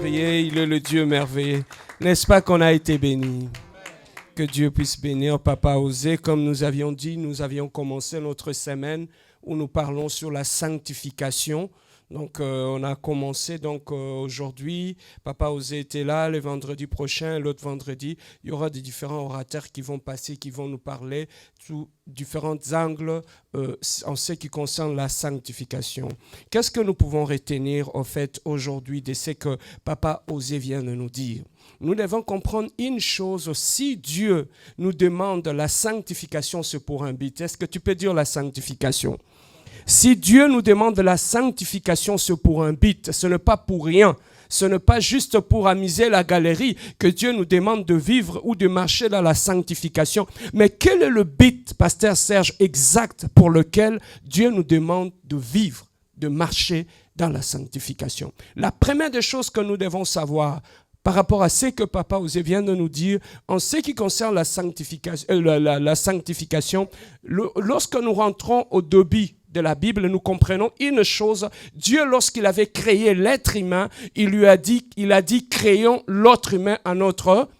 merveilleux, il est le Dieu merveilleux. N'est-ce pas qu'on a été bénis? Que Dieu puisse bénir Papa Osée. Comme nous avions dit, nous avions commencé notre semaine où nous parlons sur la sanctification. Donc, on a commencé aujourd'hui. Papa Osée était là. Le vendredi prochain, l'autre vendredi, il y aura des différents orateurs qui vont passer, qui vont nous parler sous différents angles en ce qui concerne la sanctification. Qu'est-ce que nous pouvons retenir, au fait, aujourd'hui de ce que Papa Osée vient de nous dire? Nous devons comprendre une chose. Si Dieu nous demande la sanctification, c'est pour un but. Est-ce que tu peux dire la sanctification? Si Dieu nous demande la sanctification, c'est pour un but. Ce n'est pas pour rien. Ce n'est pas juste pour amuser la galerie que Dieu nous demande de vivre ou de marcher dans la sanctification. Mais quel est le but, Pasteur Serge, exact pour lequel Dieu nous demande de vivre, de marcher dans la sanctification? La première des choses que nous devons savoir par rapport à ce que Papa Osée vient de nous dire, en ce qui concerne la sanctification, lorsque nous rentrons au début de la Bible, nous comprenons une chose. Dieu, lorsqu'il avait créé l'être humain, il a dit, créons l'autre humain à notre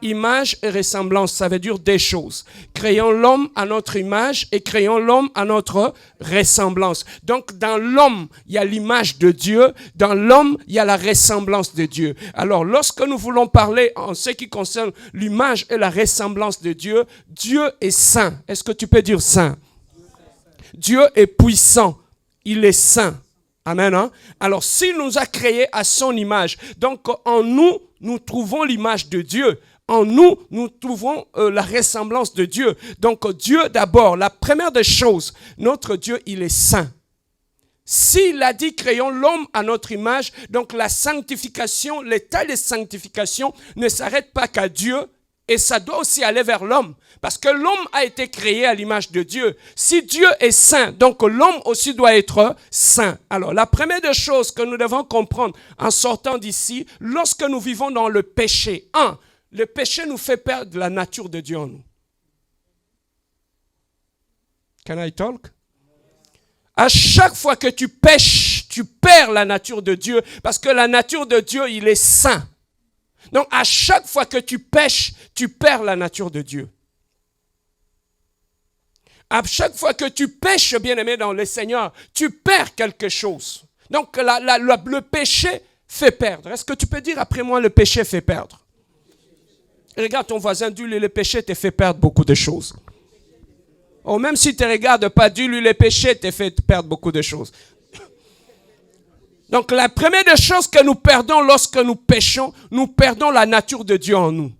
image et ressemblance. Ça veut dire des choses. Créons l'homme à notre image et créons l'homme à notre ressemblance. Donc, dans l'homme, il y a l'image de Dieu. Dans l'homme, il y a la ressemblance de Dieu. Alors, lorsque nous voulons parler en ce qui concerne l'image et la ressemblance de Dieu, Dieu est saint. Est-ce que tu peux dire saint? Dieu est puissant. Il est saint. Amen. Hein? Alors, s'il nous a créés à son image, donc en nous, nous trouvons l'image de Dieu. En nous, nous trouvons la ressemblance de Dieu. Donc Dieu d'abord, la première des choses, notre Dieu, il est saint. S'il a dit créons l'homme à notre image, donc la sanctification, l'état de sanctification ne s'arrête pas qu'à Dieu et ça doit aussi aller vers l'homme. Parce que l'homme a été créé à l'image de Dieu. Si Dieu est saint, donc l'homme aussi doit être saint. Alors la première des choses que nous devons comprendre en sortant d'ici, lorsque nous vivons dans le péché, le péché nous fait perdre la nature de Dieu en nous. Can I talk? À chaque fois que tu pêches, tu perds la nature de Dieu parce que la nature de Dieu, il est saint. Donc à chaque fois que tu pêches, tu perds la nature de Dieu. À chaque fois que tu pêches, bien-aimé dans le Seigneur, tu perds quelque chose. Donc le péché fait perdre. Est-ce que tu peux dire après moi, le péché fait perdre? Regarde ton voisin, dis-lui, le péché te fait perdre beaucoup de choses. Oh, même si tu ne regardes pas, dis-lui, le péché te fait perdre beaucoup de choses. Donc, la première des choses que nous perdons lorsque nous péchons, nous perdons la nature de Dieu en nous.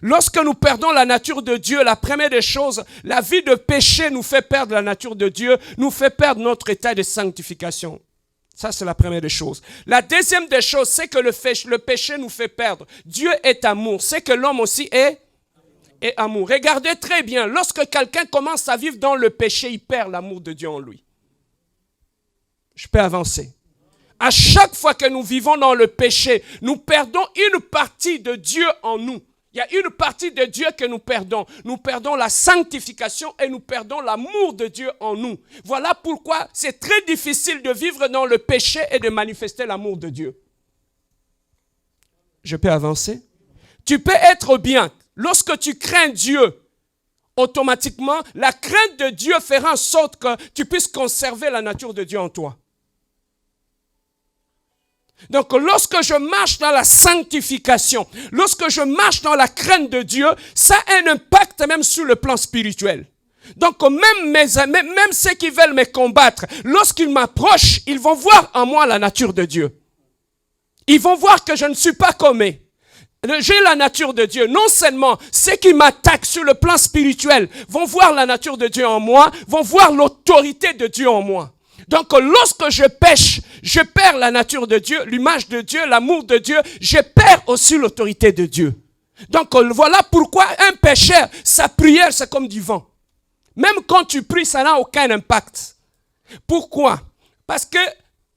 Lorsque nous perdons la nature de Dieu, la première des choses, la vie de péché nous fait perdre la nature de Dieu, nous fait perdre notre état de sanctification. Ça, c'est la première des choses. La deuxième des choses, c'est que le péché nous fait perdre. Dieu est amour. C'est que l'homme aussi est amour. Regardez très bien. Lorsque quelqu'un commence à vivre dans le péché, il perd l'amour de Dieu en lui. Je peux avancer. À chaque fois que nous vivons dans le péché, nous perdons une partie de Dieu en nous. Il y a une partie de Dieu que nous perdons. Nous perdons la sanctification et nous perdons l'amour de Dieu en nous. Voilà pourquoi c'est très difficile de vivre dans le péché et de manifester l'amour de Dieu. Je peux avancer? Tu peux être bien. Lorsque tu crains Dieu, automatiquement, la crainte de Dieu fera en sorte que tu puisses conserver la nature de Dieu en toi. Donc, lorsque je marche dans la sanctification, lorsque je marche dans la crainte de Dieu, ça a un impact même sur le plan spirituel. Donc, même ceux qui veulent me combattre, lorsqu'ils m'approchent, ils vont voir en moi la nature de Dieu. Ils vont voir que je ne suis pas comme eux. J'ai la nature de Dieu. Non seulement ceux qui m'attaquent sur le plan spirituel vont voir la nature de Dieu en moi, vont voir l'autorité de Dieu en moi. Donc, lorsque je pêche, je perds la nature de Dieu, l'image de Dieu, l'amour de Dieu. Je perds aussi l'autorité de Dieu. Donc, voilà pourquoi un pécheur, sa prière, c'est comme du vent. Même quand tu pries, ça n'a aucun impact. Pourquoi? Parce que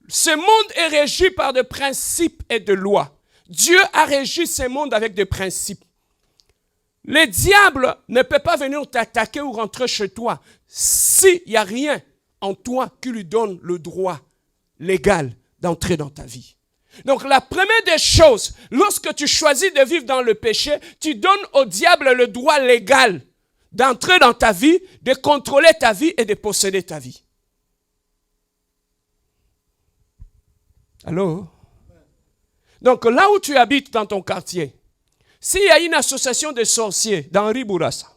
ce monde est régi par des principes et des lois. Dieu a régi ce monde avec des principes. Le diable ne peut pas venir t'attaquer ou rentrer chez toi s'il n'y a rien en toi qui lui donne le droit légal d'entrer dans ta vie. Donc la première des choses, lorsque tu choisis de vivre dans le péché, tu donnes au diable le droit légal d'entrer dans ta vie, de contrôler ta vie et de posséder ta vie. Allô? Donc là où tu habites dans ton quartier, s'il y a une association de sorciers dans Henri Bourassa,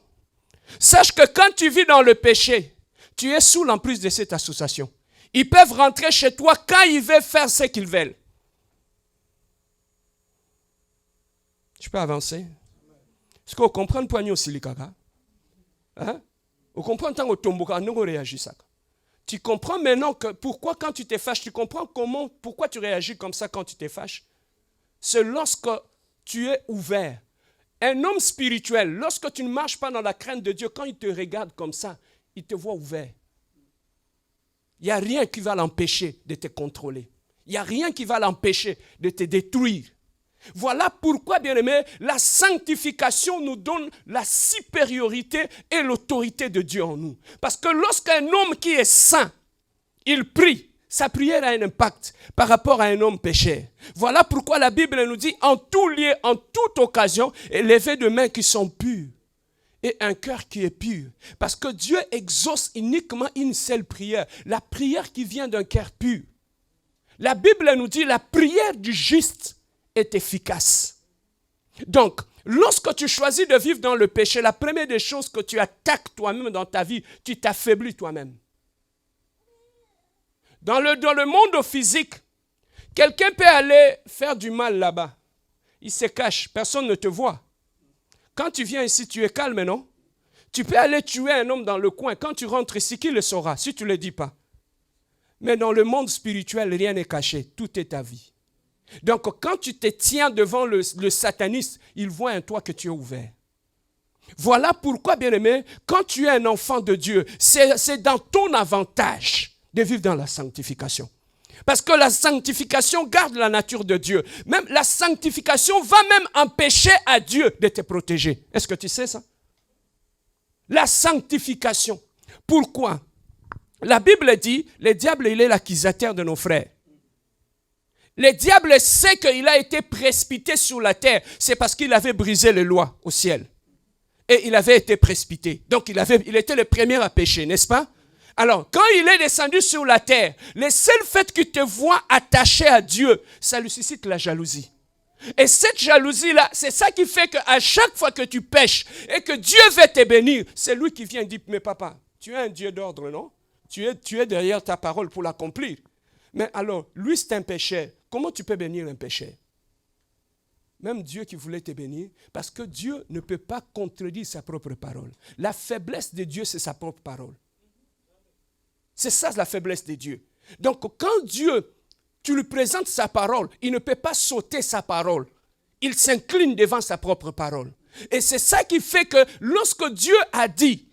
sache que quand tu vis dans le péché, tu es sous l'emprise de cette association. Ils peuvent rentrer chez toi quand ils veulent faire ce qu'ils veulent. Je peux avancer? Est-ce que vous comprenez poignet aussi les caca? Hein? Vous comprenez tant que tomboka non réagit ça? Tu comprends maintenant que pourquoi quand tu te fâches, tu comprends pourquoi tu réagis comme ça quand tu te fâches? C'est lorsque tu es ouvert. Un homme spirituel, lorsque tu ne marches pas dans la crainte de Dieu, quand il te regarde comme ça, il te voit ouvert. Il n'y a rien qui va l'empêcher de te contrôler. Il n'y a rien qui va l'empêcher de te détruire. Voilà pourquoi, bien-aimé, la sanctification nous donne la supériorité et l'autorité de Dieu en nous. Parce que lorsqu'un homme qui est saint, il prie, sa prière a un impact par rapport à un homme pécheur. Voilà pourquoi la Bible nous dit, en tout lieu, en toute occasion, élevez de mains qui sont pures et un cœur qui est pur. Parce que Dieu exauce uniquement une seule prière, la prière qui vient d'un cœur pur. La Bible nous dit, la prière du juste est efficace. Donc, lorsque tu choisis de vivre dans le péché, la première des choses que tu attaques toi-même dans ta vie, tu t'affaiblis toi-même. Dans le monde physique, quelqu'un peut aller faire du mal là-bas. Il se cache, personne ne te voit. Quand tu viens ici, tu es calme, non? Tu peux aller tuer un homme dans le coin. Quand tu rentres ici, qui le saura si tu ne le dis pas? Mais dans le monde spirituel, rien n'est caché. Tout est ta vie. Donc, quand tu te tiens devant le sataniste, il voit en toi que tu es ouvert. Voilà pourquoi, bien-aimé, quand tu es un enfant de Dieu, c'est dans ton avantage de vivre dans la sanctification. Parce que la sanctification garde la nature de Dieu. Même la sanctification va même empêcher à Dieu de te protéger. Est-ce que tu sais ça? La sanctification. Pourquoi? La Bible dit, le diable, il est l'accusateur de nos frères. Le diable sait qu'il a été précipité sur la terre. C'est parce qu'il avait brisé les lois au ciel. Et il avait été précipité. Donc il était le premier à pécher, n'est-ce pas? Alors, quand il est descendu sur la terre, le seul fait qu'il te voit attaché à Dieu, ça lui suscite la jalousie. Et cette jalousie-là, c'est ça qui fait qu'à chaque fois que tu pêches et que Dieu veut te bénir, c'est lui qui vient et dit, mais papa, tu es un Dieu d'ordre, non? Tu es derrière ta parole pour l'accomplir. Mais alors, lui c'est un pécheur. Comment tu peux bénir un pécheur? Même Dieu qui voulait te bénir, parce que Dieu ne peut pas contredire sa propre parole. La faiblesse de Dieu, c'est sa propre parole. C'est ça la faiblesse de Dieu. Donc quand Dieu, tu lui présentes sa parole, il ne peut pas sauter sa parole. Il s'incline devant sa propre parole. Et c'est ça qui fait que lorsque Dieu a dit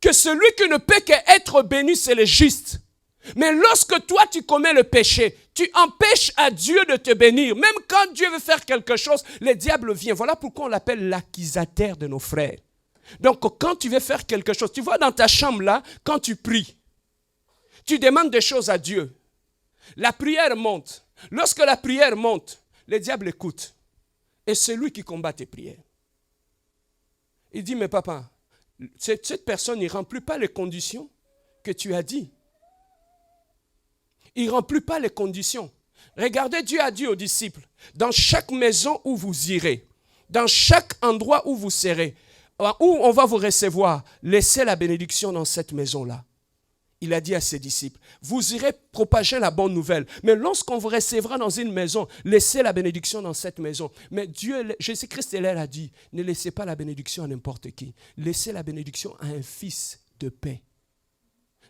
que celui qui ne peut qu'être béni, c'est le juste. Mais lorsque toi tu commets le péché, tu empêches à Dieu de te bénir. Même quand Dieu veut faire quelque chose, le diable vient. Voilà pourquoi on l'appelle l'accusateur de nos frères. Donc quand tu veux faire quelque chose, tu vois dans ta chambre là, quand tu pries, tu demandes des choses à Dieu. La prière monte. Lorsque la prière monte, le diable écoute. Et c'est lui qui combat tes prières. Il dit, mais papa, cette personne ne remplit pas les conditions que tu as dit. Il ne remplit pas les conditions. Regardez, Dieu a dit aux disciples, dans chaque maison où vous irez, dans chaque endroit où vous serez, où on va vous recevoir, laissez la bénédiction dans cette maison-là. Il a dit à ses disciples, vous irez propager la bonne nouvelle. Mais lorsqu'on vous recevra dans une maison, laissez la bénédiction dans cette maison. Mais Dieu, Jésus-Christ, elle a dit, ne laissez pas la bénédiction à n'importe qui. Laissez la bénédiction à un fils de paix.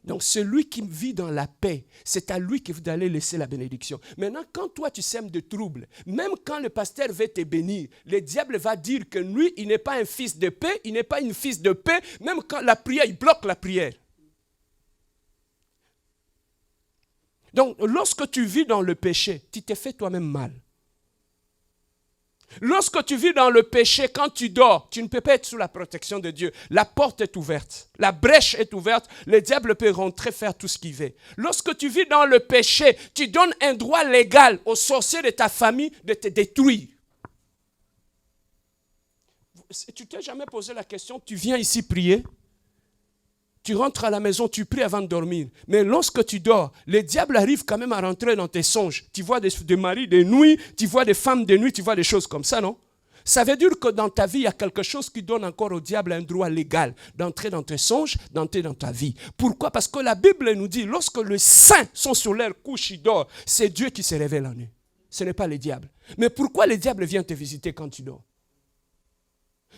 Donc celui qui vit dans la paix, c'est à lui que vous allez laisser la bénédiction. Maintenant, quand toi tu sèmes de troubles, même quand le pasteur veut te bénir, le diable va dire que lui, il n'est pas un fils de paix, il n'est pas une fils de paix, même quand la prière, il bloque la prière. Donc, lorsque tu vis dans le péché, tu te fais toi-même mal. Lorsque tu vis dans le péché, quand tu dors, tu ne peux pas être sous la protection de Dieu. La porte est ouverte, la brèche est ouverte, le diable peut rentrer faire tout ce qu'il veut. Lorsque tu vis dans le péché, tu donnes un droit légal aux sorciers de ta famille de te détruire. Tu t'es jamais posé la question, tu viens ici prier, tu rentres à la maison, tu pries avant de dormir. Mais lorsque tu dors, le diable arrive quand même à rentrer dans tes songes. Tu vois des maris de nuit, tu vois des femmes de nuit, tu vois des choses comme ça, non? Ça veut dire que dans ta vie, il y a quelque chose qui donne encore au diable un droit légal d'entrer dans tes songes, d'entrer dans ta vie. Pourquoi? Parce que la Bible nous dit, lorsque les saints sont sur leur couche, ils dorment, c'est Dieu qui se révèle en eux. Ce n'est pas le diable. Mais pourquoi le diable vient te visiter quand tu dors?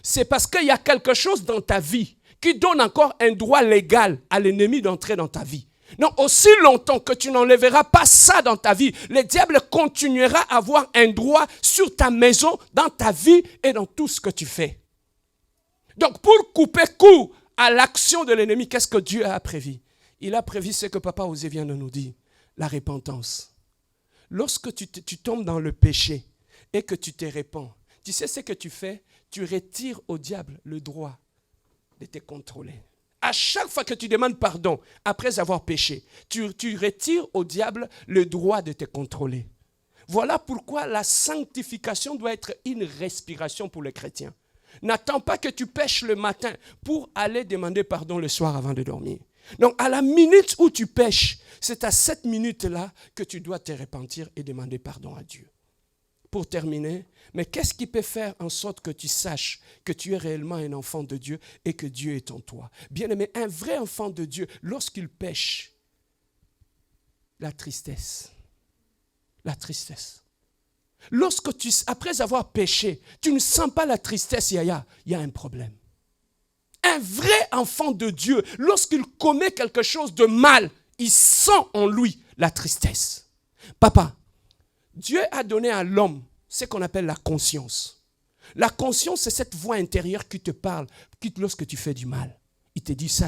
C'est parce qu'il y a quelque chose dans ta vie qui donne encore un droit légal à l'ennemi d'entrer dans ta vie. Non, aussi longtemps que tu n'enlèveras pas ça dans ta vie, le diable continuera à avoir un droit sur ta maison, dans ta vie et dans tout ce que tu fais. Donc, pour couper court à l'action de l'ennemi, qu'est-ce que Dieu a prévu? Il a prévu ce que Papa Osée vient de nous dire, la repentance. Lorsque tu tombes dans le péché et que tu te répands, tu sais ce que tu fais? Tu retires au diable le droit de te contrôler. À chaque fois que tu demandes pardon, après avoir péché, tu retires au diable le droit de te contrôler. Voilà pourquoi la sanctification doit être une respiration pour les chrétiens. N'attends pas que tu pêches le matin pour aller demander pardon le soir avant de dormir. Donc, à la minute où tu pêches, c'est à cette minute-là que tu dois te repentir et demander pardon à Dieu. Pour terminer, mais qu'est-ce qui peut faire en sorte que tu saches que tu es réellement un enfant de Dieu et que Dieu est en toi? Bien-aimé, un vrai enfant de Dieu, lorsqu'il pêche, la tristesse. La tristesse. Lorsque après avoir péché, tu ne sens pas la tristesse, il y a un problème. Un vrai enfant de Dieu, lorsqu'il commet quelque chose de mal, il sent en lui la tristesse. Papa, Dieu a donné à l'homme ce qu'on appelle la conscience. La conscience, c'est cette voix intérieure qui te parle lorsque tu fais du mal. Il te dit, ça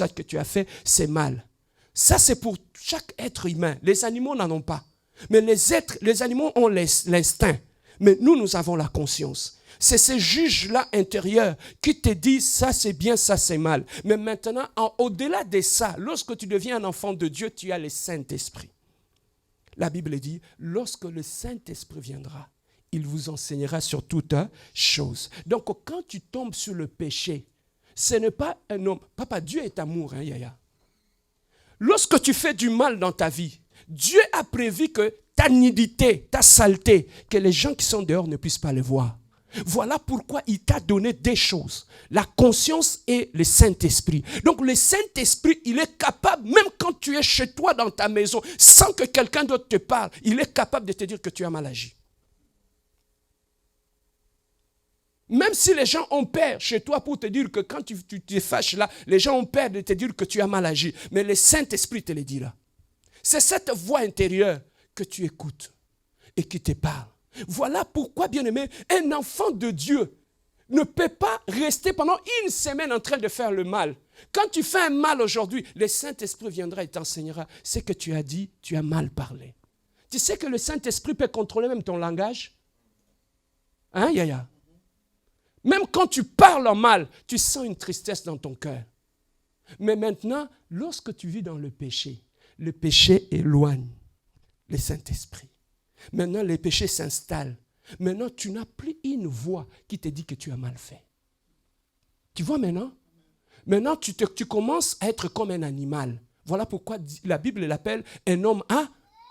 que tu as fait, c'est mal. Ça, c'est pour chaque être humain. Les animaux n'en ont pas. Mais les animaux ont l'instinct. Mais nous avons la conscience. C'est ce juge-là intérieur qui te dit, ça c'est bien, ça c'est mal. Mais maintenant, au-delà de ça, lorsque tu deviens un enfant de Dieu, tu as le Saint-Esprit. La Bible dit, lorsque le Saint-Esprit viendra, il vous enseignera sur toute chose. Donc, quand tu tombes sur le péché, ce n'est pas un homme. Papa, Dieu est amour, hein, Yaya. Lorsque tu fais du mal dans ta vie, Dieu a prévu que ta nudité, ta saleté, que les gens qui sont dehors ne puissent pas le voir. Voilà pourquoi il t'a donné des choses, la conscience et le Saint-Esprit. Donc le Saint-Esprit, il est capable, même quand tu es chez toi dans ta maison, sans que quelqu'un d'autre te parle, il est capable de te dire que tu as mal agi. Même si les gens ont peur chez toi pour te dire que quand tu te fâches là, les gens ont peur de te dire que tu as mal agi. Mais le Saint-Esprit te le dit là. C'est cette voix intérieure que tu écoutes et qui te parle. Voilà pourquoi, bien-aimé, un enfant de Dieu ne peut pas rester pendant une semaine en train de faire le mal. Quand tu fais un mal aujourd'hui, le Saint-Esprit viendra et t'enseignera ce que tu as dit, tu as mal parlé. Tu sais que le Saint-Esprit peut contrôler même ton langage? Hein, Yaya? Même quand tu parles en mal, tu sens une tristesse dans ton cœur. Mais maintenant, lorsque tu vis dans le péché éloigne le Saint-Esprit. Maintenant, le péché s'installe. Maintenant, tu n'as plus une voix qui te dit que tu as mal fait. Tu vois maintenant? Maintenant, tu commences à être comme un animal. Voilà pourquoi la Bible l'appelle un homme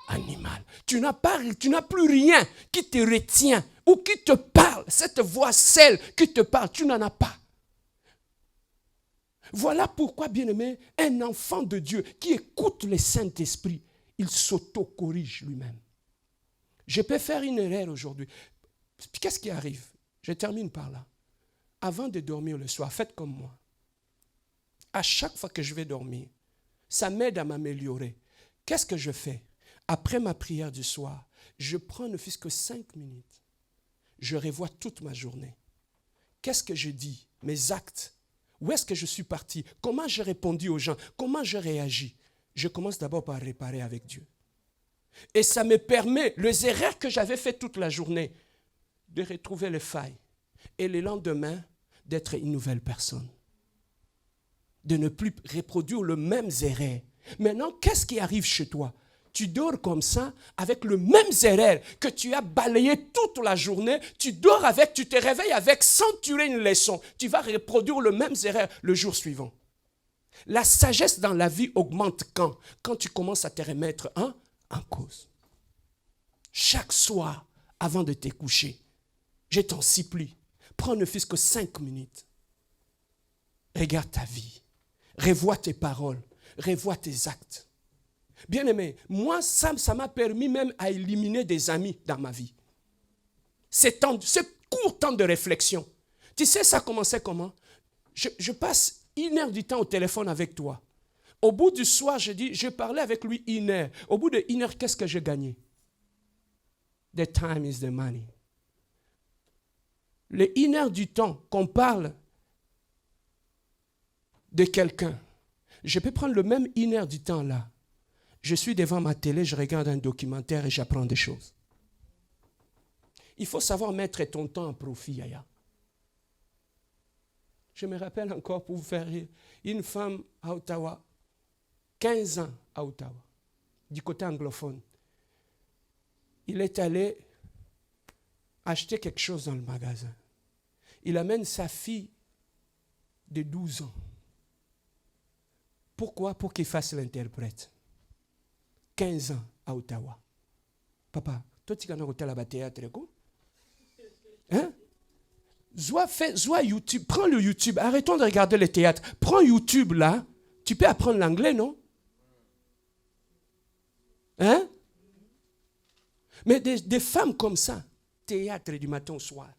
animal. Tu n'as plus rien qui te retient ou qui te parle. Cette voix, celle qui te parle, tu n'en as pas. Voilà pourquoi, bien-aimé, un enfant de Dieu qui écoute le Saint-Esprit, il s'auto-corrige lui-même. Je peux faire une erreur aujourd'hui. Qu'est-ce qui arrive? Je termine par là. Avant de dormir le soir, faites comme moi. À chaque fois que je vais dormir, ça m'aide à m'améliorer. Qu'est-ce que je fais? Après ma prière du soir, je prends ne fût-ce que 5 minutes. Je revois toute ma journée. Qu'est-ce que je dis? Mes actes. Où est-ce que je suis parti? Comment j'ai répondu aux gens? Comment j'ai réagi? Je commence d'abord par réparer avec Dieu. Et ça me permet, les erreurs que j'avais faites toute la journée, de retrouver les failles. Et le lendemain, d'être une nouvelle personne. De ne plus reproduire le même erreur. Maintenant, qu'est-ce qui arrive chez toi? Tu dors comme ça, avec le même erreur que tu as balayé toute la journée. Tu dors avec, tu te réveilles avec sans tirer une leçon. Tu vas reproduire le même erreur le jour suivant. La sagesse dans la vie augmente quand? Quand tu commences à te remettre en cause. Chaque soir, avant de te coucher, je t'en supplie, prends ne fût-ce que 5 minutes. Regarde ta vie. Revois tes paroles. Revois tes actes. Bien-aimé, moi, ça m'a permis même à éliminer des amis dans ma vie. Ce court temps de réflexion. Tu sais, ça commençait comment? Je passe 1 heure du temps au téléphone avec toi. Au bout du soir, je parlais avec lui 1 heure. Au bout de 1 heure, qu'est-ce que j'ai gagné? The time is the money. Les 1 heure du temps qu'on parle de quelqu'un, je peux prendre le même 1 heure du temps là. Je suis devant ma télé, je regarde un documentaire et j'apprends des choses. Il faut savoir mettre ton temps à profit, Yaya. Je me rappelle encore, pour vous faire rire, une femme à Ottawa, 15 ans à Ottawa, du côté anglophone. Il est allé acheter quelque chose dans le magasin. Il amène sa fille de 12 ans. Pourquoi? Pour qu'il fasse l'interprète. 15 ans à Ottawa. Papa, toi tu connais l'hôtel à théâtre, quoi? Hein? Zois YouTube, prends le YouTube, arrêtons de regarder le théâtre. Prends YouTube là, tu peux apprendre l'anglais, non? Hein? Mais des femmes comme ça, théâtre du matin au soir.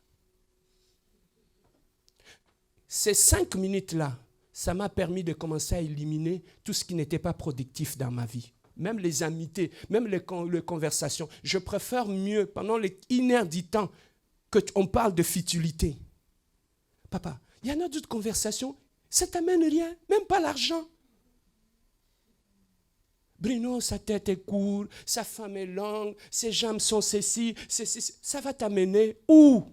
Ces 5 minutes-là, ça m'a permis de commencer à éliminer tout ce qui n'était pas productif dans ma vie. Même les amitiés, même les conversations. Je préfère mieux, pendant les 1 heure du temps, qu'on parle de futilité. Papa, il y en a d'autres conversations, ça ne t'amène rien, même pas l'argent. Bruno, sa tête est courte, sa femme est longue, ses jambes sont ceci, ça va t'amener où?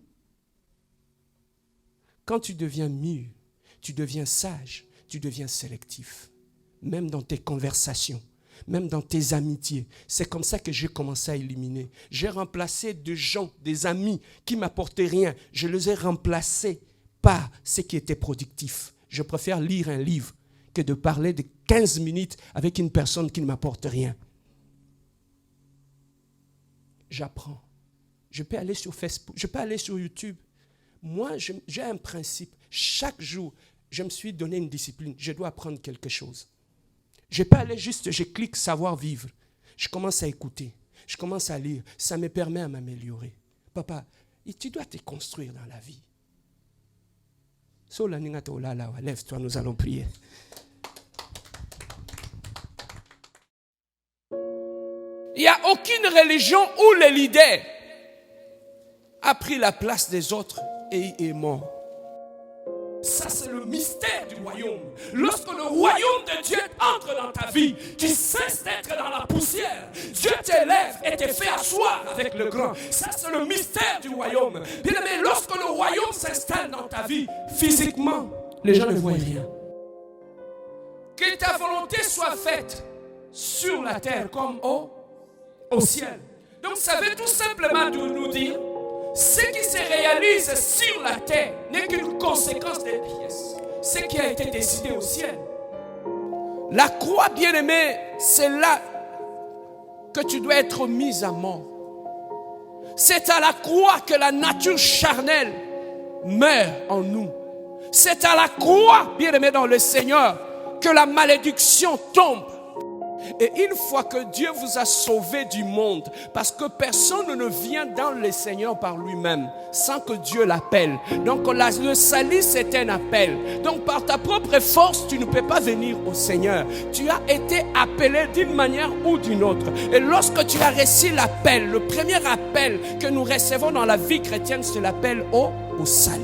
Quand tu deviens mûr, tu deviens sage, tu deviens sélectif. Même dans tes conversations, même dans tes amitiés. C'est comme ça que j'ai commencé à éliminer. J'ai remplacé des gens, des amis qui ne m'apportaient rien. Je les ai remplacés par ce qui était productif. Je préfère lire un livre que de parler de 15 minutes avec une personne qui ne m'apporte rien. J'apprends. Je peux aller sur Facebook, je peux aller sur YouTube. Moi, j'ai un principe. Chaque jour, je me suis donné une discipline. Je dois apprendre quelque chose. Je ne peux pas aller juste, je clique savoir vivre. Je commence à écouter. Je commence à lire. Ça me permet à m'améliorer. Papa, tu dois te construire dans la vie. Lève-toi, nous allons prier. Il n'y a aucune religion où le leader a pris la place des autres et est mort. Ça, c'est le mystère du royaume. Lorsque le royaume de Dieu entre dans ta vie, tu cesses d'être dans la poussière. Dieu t'élève et te fait asseoir avec le grand. Ça, c'est le mystère du royaume. Bien aimé, lorsque le royaume s'installe dans ta vie, physiquement, les gens ne voient rien. Que ta volonté soit faite sur la terre comme au ciel. Donc, ça veut tout simplement nous dire, ce qui se réalise sur la terre n'est qu'une conséquence des pièces. Ce qui a été décidé au ciel. La croix, bien-aimée, c'est là que tu dois être mise à mort. C'est à la croix que la nature charnelle meurt en nous. C'est à la croix, bien-aimé dans le Seigneur, que la malédiction tombe. Et une fois que Dieu vous a sauvé du monde, parce que personne ne vient dans le Seigneur par lui-même, sans que Dieu l'appelle. Donc le salut, c'est un appel. Donc par ta propre force, tu ne peux pas venir au Seigneur. Tu as été appelé d'une manière ou d'une autre. Et lorsque tu as reçu l'appel, le premier appel que nous recevons dans la vie chrétienne, c'est l'appel au salut.